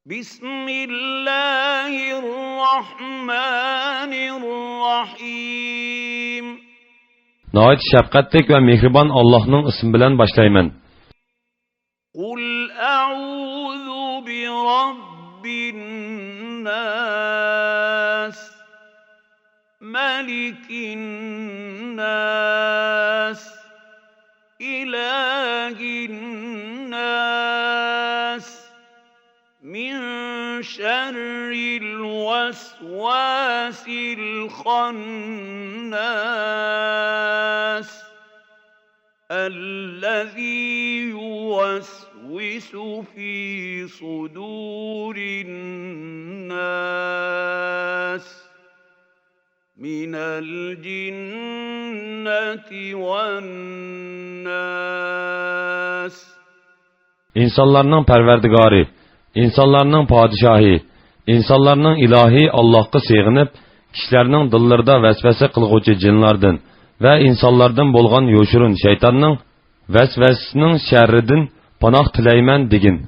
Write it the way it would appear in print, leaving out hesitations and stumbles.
بسم الله الرحمن الرحيم Nəhayət şəfqətlik və mehriban Allah'ın ismi bilan başlayman. قل أعوذ برب الناس ملك الناس إله الناس من شر الوسواس الخناس الذي يوسوس في صدور الناس من الجنة والناس. İnsanların pərverdigarı, insanların padişahı, insanların ilahi Allah'a sığınıp, kişilərinin dillərdə vəsvəsə qılğıcı cinlərdən və insanlardan bolğan yoşurun şeytanның vəsvəsinin şərridən panah tiləyman degin.